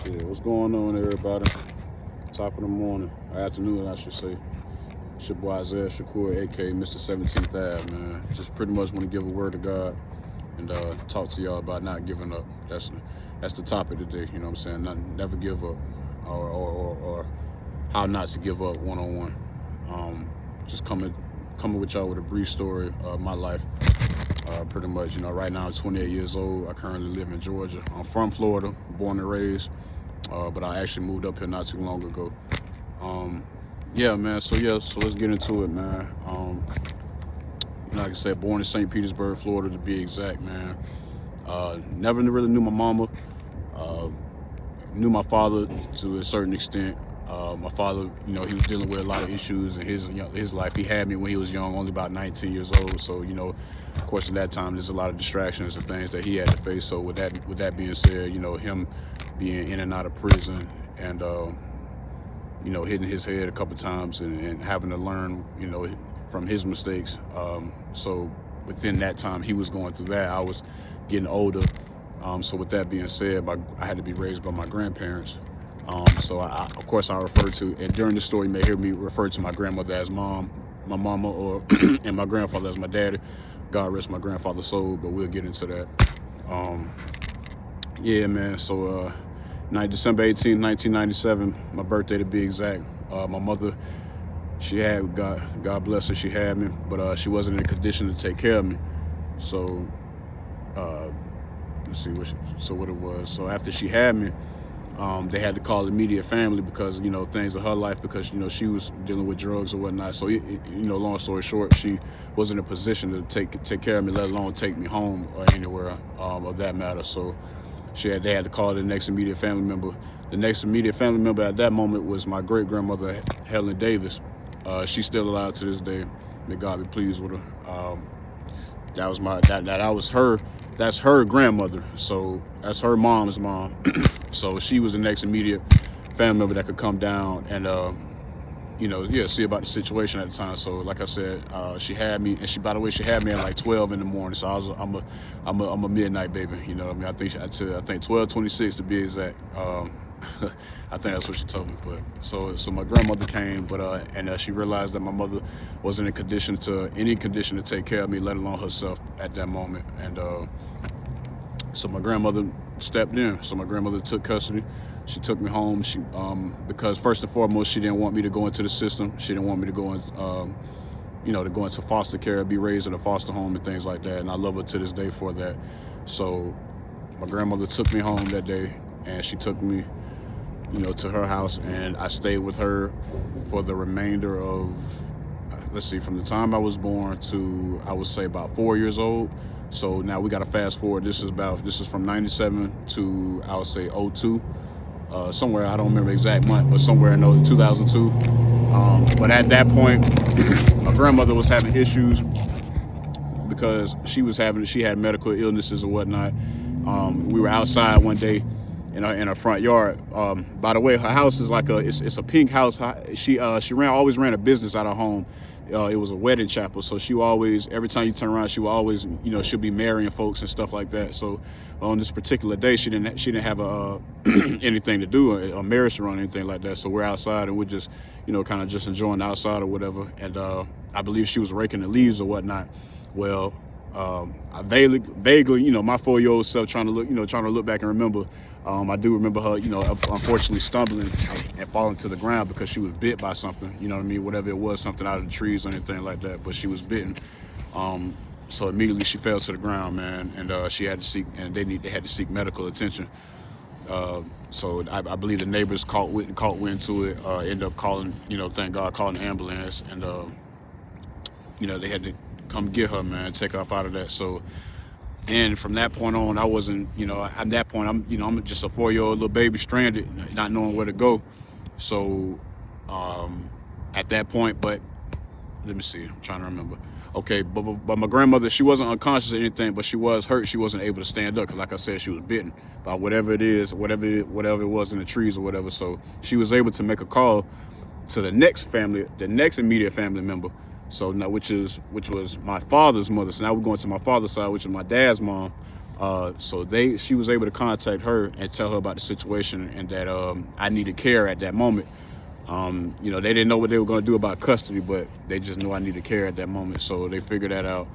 Shit, what's going on, everybody? Top of the morning, afternoon, I should say. It's your boy Isaiah Shakoor, aka Mr. 17th Ave, man. Just pretty much want to give a word to God and talk to y'all about not giving up. That's the topic today. You know what I'm saying? Never give up, or how not to give up one on one. Just coming with y'all with a brief story of my life. Pretty much, right now I'm 28 years old. I currently live in Georgia. I'm from Florida, born and raised. But I actually moved up here not too long ago. Um, yeah, man. So let's get into it, man. Like I said, born in St. Petersburg, Florida, to be exact, man. Never really knew my mama. Uh, Knew my father to a certain extent. My father, he was dealing with a lot of issues in his life. He had me when he was young, only about 19 years old. So, of course, at that time, there's a lot of distractions and things that he had to face. So, with that being said, him being in and out of prison and hitting his head a couple times and having to learn, from his mistakes. So, within that time, he was going through that. I was getting older. So with that being said, I had to be raised by my grandparents. So of course I refer to, and during the story you may hear me refer to my grandmother as mom, my mama, or and my grandfather as my daddy. God rest my grandfather's soul, but we'll get into that. Um, yeah, man. So December 18th, 1997, my birthday to be exact. My mother, she had, God bless her, she had me, but she wasn't in a condition to take care of me. So uh, let's see what it was. So after she had me, they had to call immediate family because things of her life, because she was dealing with drugs or whatnot. So long story short, she wasn't in a position to take care of me, let alone take me home or anywhere of that matter. So they had to call the next immediate family member. The next immediate family member at that moment was my great grandmother Helen Davis. She's still alive to this day. May God be pleased with her. That was that was her. That's her grandmother. So that's her mom's mom. So she was the next immediate family member that could come down and see about the situation at the time. So like I said, she had me, and by the way, she had me at like 12 in the morning. So I'm a midnight baby. You know what I mean? I think 12:26 to be exact. I think that's what she told me. But so my grandmother came, but and she realized that my mother wasn't in any condition to take care of me, let alone herself at that moment. And so my grandmother stepped in. So my grandmother took custody. She took me home. She because first and foremost, she didn't want me to go into the system. She didn't want me to go in, to go into foster care, be raised in a foster home and things like that. And I love her to this day for that. So my grandmother took me home that day, and she took me, to her house, and I stayed with her for the remainder of, from the time I was born to, I would say, about 4 years old. So now we got to fast forward. This is from 97 to, I would say, '02. Somewhere, I don't remember the exact month, but somewhere in 2002. But at that point, my grandmother was having issues because she had medical illnesses or whatnot. We were outside one day in her front yard. By the way, her house is like it's a pink house. She always ran a business out of home. It was a wedding chapel, so she always, every time you turn around, she will always, she'll be marrying folks and stuff like that. So on this particular day, she didn't have anything to do, a marriage to run, anything like that. So we're outside and we're just, kind of just enjoying the outside or whatever. And I believe she was raking the leaves or whatnot. Well, I vaguely, my 4-year-old self trying to look back and remember. I do remember her, unfortunately stumbling and falling to the ground because she was bit by something, you know what I mean? Whatever it was, something out of the trees or anything like that, but she was bitten. So immediately she fell to the ground, man, and she had to seek, and they had to seek medical attention. So I believe the neighbors caught wind to it, ended up calling, thank God, calling the ambulance, and they had to come get her, man, take her up out of that. So then from that point on, I wasn't, at that point, I'm just a 4-year-old little baby stranded, not knowing where to go. So at that point, but let me see, I'm trying to remember. Okay, but my grandmother, she wasn't unconscious or anything, but she was hurt. She wasn't able to stand up because, like I said, she was bitten by whatever it was in the trees or whatever. So she was able to make a call to the next immediate family member. So now, which was my father's mother. So now we're going to my father's side, which is my dad's mom. So she was able to contact her and tell her about the situation and that I needed care at that moment. They didn't know what they were going to do about custody, but they just knew I needed care at that moment. So they figured that out.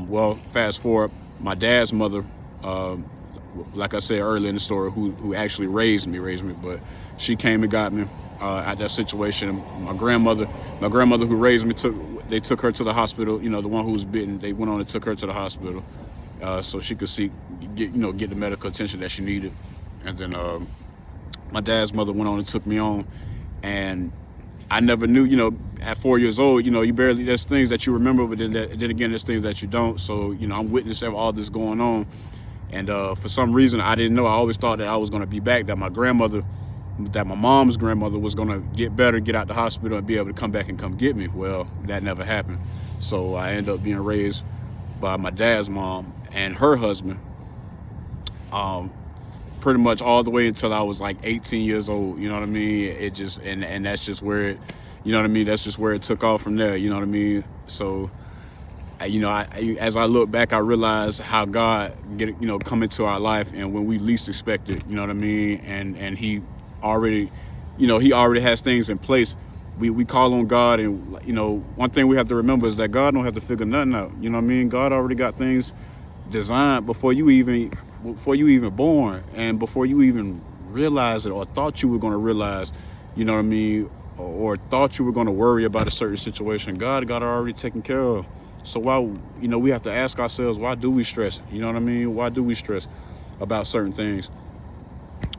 Well, fast forward, my dad's mother, like I said earlier in the story, who actually raised me, but she came and got me at that situation. My grandmother who raised me took her to the hospital. The one who was bitten, they went on and took her to the hospital so she could get the medical attention that she needed. And then my dad's mother went on and took me on. And I never knew, at 4 years old, there's things that you remember, but then again, there's things that you don't. So, I'm witnessing all this going on. And for some reason, I didn't know. I always thought that I was going to be back, that my mom's grandmother was going to get better, get out the hospital, and be able to come back and come get me. Well, that never happened. So I ended up being raised by my dad's mom and her husband. Pretty much all the way until I was like 18 years old, you know what I mean? It just, and that's just where it, you know what I mean? That's just where it took off from there, you know what I mean? So, as I look back, I realize how God come into our life, and when we least expect it, you know what I mean? And he already has things in place. We call on God, and one thing we have to remember is that God don't have to figure nothing out, you know what I mean? God already got things designed before you even born, and before you even realize it or thought you were going to realize, you know what I mean, or thought you were going to worry about a certain situation. God got it already taken care of. So why, we have to ask ourselves, why do we stress? You know what I mean? Why do we stress about certain things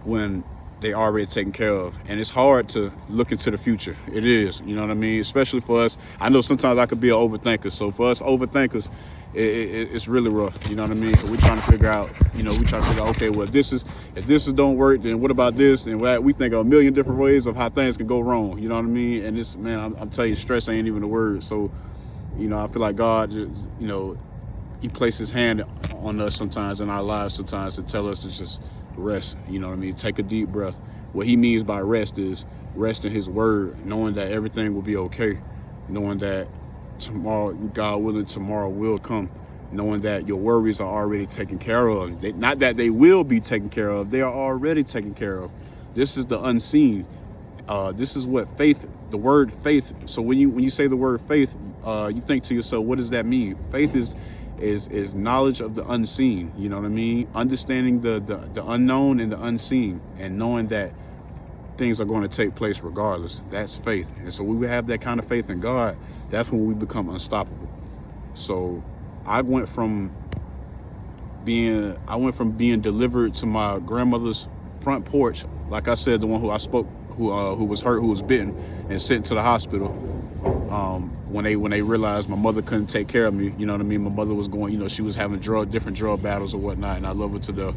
when they already taken care of? And it's hard to look into the future. It is, you know what I mean? Especially for us. I know sometimes I could be an overthinker. So for us overthinkers, it's really rough, you know what I mean? So we're trying to figure out, okay, well, if this don't work, then what about this? And we think of a million different ways of how things can go wrong, you know what I mean? And this, man, I'm telling you, stress ain't even a word. So, I feel like God, he placed his hand on us sometimes in our lives sometimes to tell us to just rest, you know what I mean? Take a deep breath. What he means by rest is rest in his word, knowing that everything will be okay, knowing that tomorrow, God willing, tomorrow will come, knowing that your worries are already taken care of. Not that they will be taken care of, they are already taken care of. This is the unseen. This is what faith, the word faith. So when you say the word faith, you think to yourself, what does that mean? Faith is knowledge of the unseen, you know what I mean? Understanding the unknown and the unseen, and knowing that things are going to take place regardless. That's faith. And so we have that kind of faith in God, that's when we become unstoppable. So I went from being delivered to my grandmother's front porch, like I said, the one who I spoke, who was hurt, who was bitten, and sent to the hospital. When they realized my mother couldn't take care of me, you know what I mean? My mother was going, she was having different drug battles or whatnot, and I love her to death.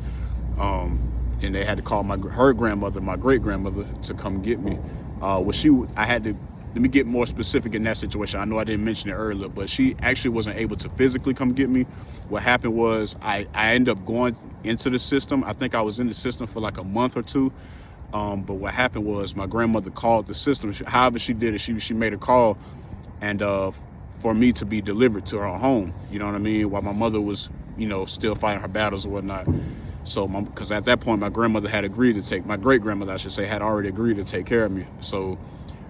And they had to call her grandmother, my great grandmother, to come get me. Let me get more specific in that situation. I know I didn't mention it earlier, but she actually wasn't able to physically come get me. What happened was I ended up going into the system. I think I was in the system for like a month or two. But what happened was my grandmother called the system. However she did it, she made a call, and for me to be delivered to her home, you know what I mean, while my mother was, still fighting her battles or whatnot. So, because at that point, my great grandmother, I should say, had already agreed to take care of me. So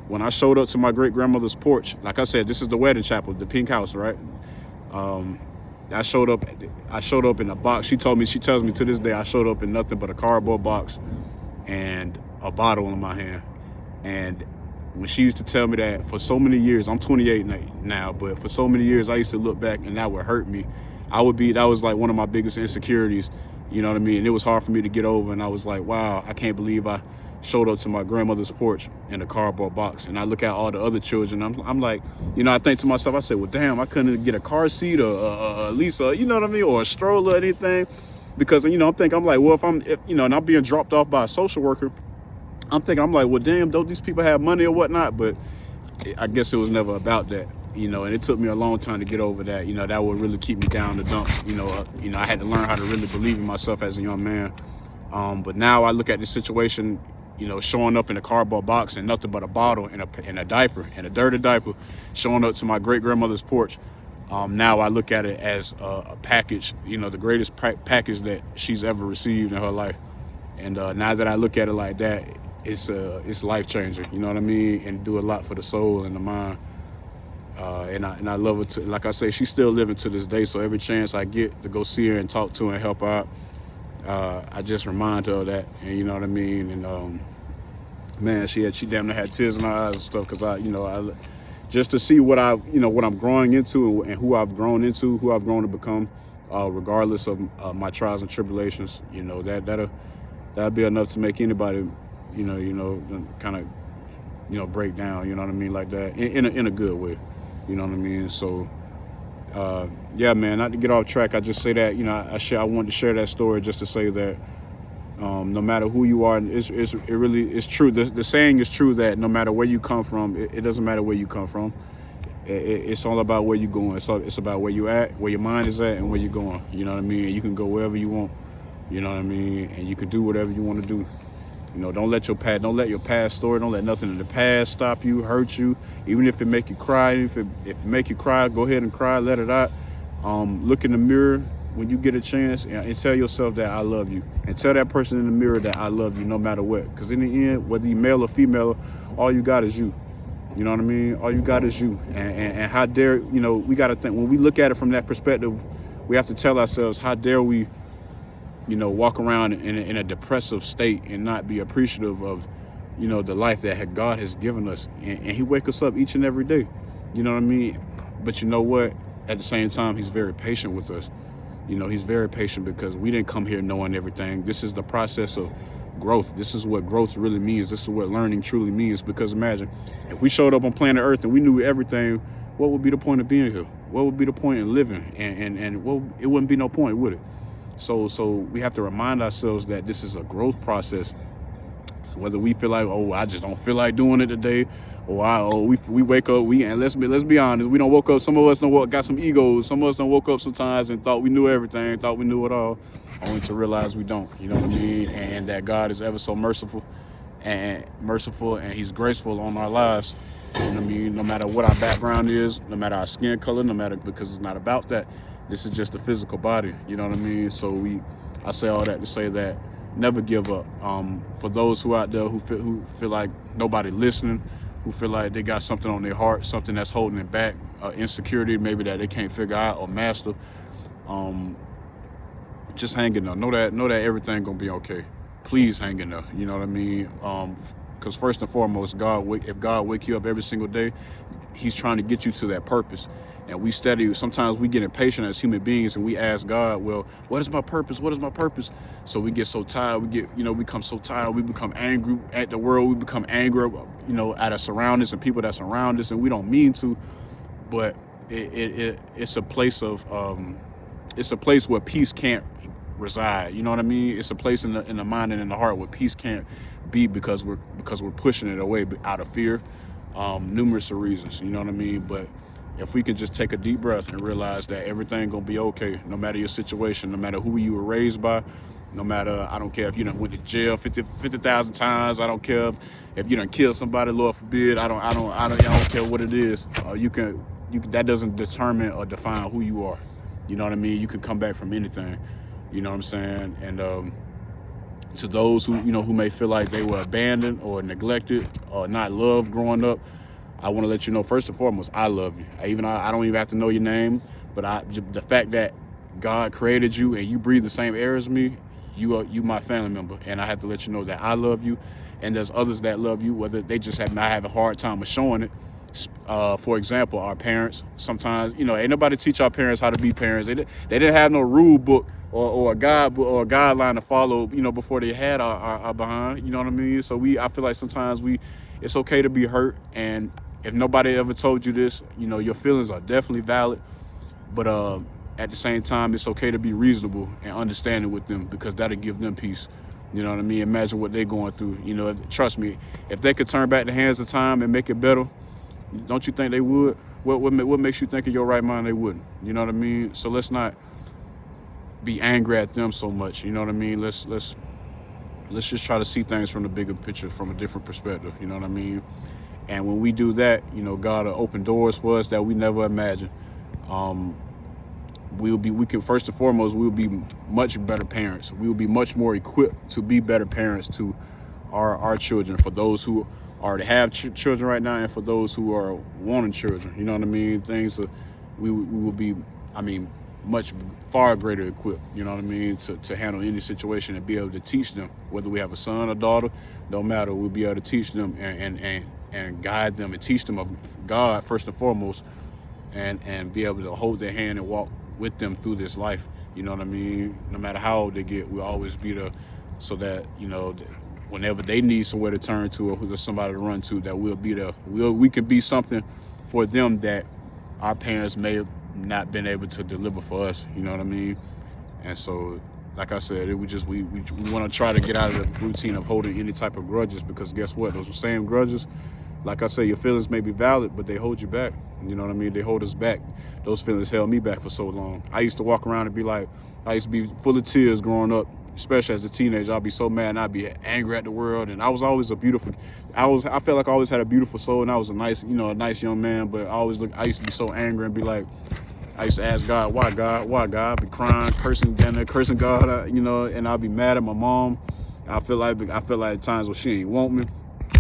when I showed up to my great grandmother's porch, like I said, this is the wedding chapel, the pink house, right? I showed up in a box. She tells me to this day, I showed up in nothing but a cardboard box and a bottle in my hand. And when she used to tell me that, for so many years, I'm 28 now, but for so many years, I used to look back and that would hurt me. That was like one of my biggest insecurities, you know what I mean? And it was hard for me to get over. And I was like, wow, I can't believe I showed up to my grandmother's porch in a cardboard box. And I look at all the other children, I'm like, I think to myself, I said, well, damn, I couldn't get a car seat or at least, you know what I mean? Or a stroller or anything. Because, I'm like, well, and I'm being dropped off by a social worker, I'm like, well, damn, don't these people have money or whatnot? But I guess it was never about that, and it took me a long time to get over that. That would really keep me down the dumps. I had to learn how to really believe in myself as a young man. But now I look at the situation, showing up in a cardboard box and nothing but a bottle and a diaper, and a dirty diaper, showing up to my great grandmother's porch. Now I look at it as a package, the greatest package that she's ever received in her life. And now that I look at it like that, it's life changing. You know what I mean? And do a lot for the soul and the mind. And I love her. Like I say, she's still living to this day. So every chance I get to go see her and talk to her and help her out, I just remind her of that. And you know what I mean? And man, she damn near had tears in her eyes and stuff, because I just to see what what I'm growing into, and who I've grown into, who I've grown to become, regardless of my trials and tribulations. That'll be enough to make anybody, kind of, break down. You know what I mean, like that, in a good way. You know what I mean? So, yeah, man. Not to get off track, I just say that I wanted to share that story just to say that no matter who you are, it's true. The saying is true that no matter where you come from, it doesn't matter where you come from. It's all about where you're going. It's about where you at, where your mind is at, and where you're going. You know what I mean? You can go wherever you want. You know what I mean? And you can do whatever you want to do. Don't let your past story, don't let nothing in the past stop you, hurt you. Even if it make you cry, if it make you cry, go ahead and cry, let it out. Look in the mirror when you get a chance, and tell yourself that I love you, and tell that person in the mirror that I love you no matter what. Because in the end, whether you're male or female, all you got is you. You know what I mean? All you got is you. And how dare, we got to think, when we look at it from that perspective, we have to tell ourselves, how dare we, walk around in a depressive state and not be appreciative of, the life that God has given us. And he wake us up each and every day. You know what I mean? But you know what? At the same time, he's very patient with us. He's very patient, because we didn't come here knowing everything. This is the process of growth. This is what growth really means. This is what learning truly means. Because imagine, if we showed up on planet Earth and we knew everything, what would be the point of being here? What would be the point in living? And it wouldn't be no point, would it? So we have to remind ourselves that this is a growth process. So whether we feel like, oh, I just don't feel like doing it today, or we wake up, and let's be honest, we don't woke up. Some of us got some egos. Some of us don't woke up sometimes and thought we knew everything, thought we knew it all, only to realize we don't. You know what I mean? And that God is ever so merciful, and He's graceful on our lives. You know what I mean? No matter what our background is, no matter our skin color, because it's not about that. This is just a physical body. You know what I mean? So I say all that to say that never give up. For those who out there who feel like nobody listening, who feel like they got something on their heart, something that's holding them back, insecurity maybe that they can't figure out or master, just hang in there. Know that everything gonna be okay. Please hang in there. You know what I mean? Because first and foremost, if God wake you up every single day, he's trying to get you to that purpose. And sometimes we get impatient as human beings, and we ask God, well, what is my purpose? What is my purpose? So we get so tired, we become so tired, we become angry at the world, we become angry, at our surroundings and people that surround us, and we don't mean to, but it's a place where peace can't reside. You know what I mean? It's a place in the mind and in the heart where peace can't be, because we're pushing it away out of fear, numerous of reasons. You know what I mean? But if we can just take a deep breath and realize that everything gonna be okay, no matter your situation, no matter who you were raised by, no matter, I don't care if you done went to jail 50,000 times, I don't care if you done killed somebody, Lord forbid, I don't care what it is. That doesn't determine or define who you are. You know what I mean? You can come back from anything. You know what I'm saying? And to those who may feel like they were abandoned or neglected or not loved growing up, I want to let you know, first and foremost, I love you. I don't even have to know your name, but the fact that God created you and you breathe the same air as me, you my family member, and I have to let you know that I love you, and there's others that love you, whether they just have a hard time of showing it. For example, our parents. Sometimes, ain't nobody teach our parents how to be parents. They didn't have no rule book or a guidebook or a guideline to follow, before they had our behind. You know what I mean? So I feel like sometimes it's okay to be hurt, and if nobody ever told you this, your feelings are definitely valid, but at the same time, it's okay to be reasonable and understanding with them, because that'll give them peace. You know what I mean? Imagine what they're going through. Trust me, if they could turn back the hands of time and make it better, don't you think they would? What makes you think in your right mind they wouldn't? You know what I mean? So let's not be angry at them so much. You know what I mean? Let's just try to see things from the bigger picture, from a different perspective. You know what I mean? And when we do that, God will open doors for us that we never imagined. we can, first and foremost, we will be much better parents. We will be much more equipped to be better parents to our children, for those who already have children right now, and for those who are wanting children. You know what I mean? We will be, I mean, much far greater equipped, you know what I mean, to handle any situation and be able to teach them, whether we have a son or daughter, don't matter. We'll be able to teach them and guide them and teach them of God first and foremost, and be able to hold their hand and walk with them through this life. You know what I mean? No matter how old they get, we'll always be there, so that, you know, whenever they need somewhere to turn to or there's somebody to run to, that we'll be there. We can be something for them that our parents may have not been able to deliver for us. You know what I mean? And so, like I said, we want to try to get out of the routine of holding any type of grudges, because guess what? Those same grudges, like I say, your feelings may be valid, but they hold you back. You know what I mean? They hold us back. Those feelings held me back for so long. I used to walk around and be like, I used to be full of tears growing up, especially as a teenager. I'd be so mad and I'd be angry at the world. And I was always I felt like I always had a beautiful soul, and I was a nice young man, but I used to be so angry and be like, I used to ask God, why God? Why God? I'd be crying, cursing God, and I'd be mad at my mom. I feel like at times when she ain't want me.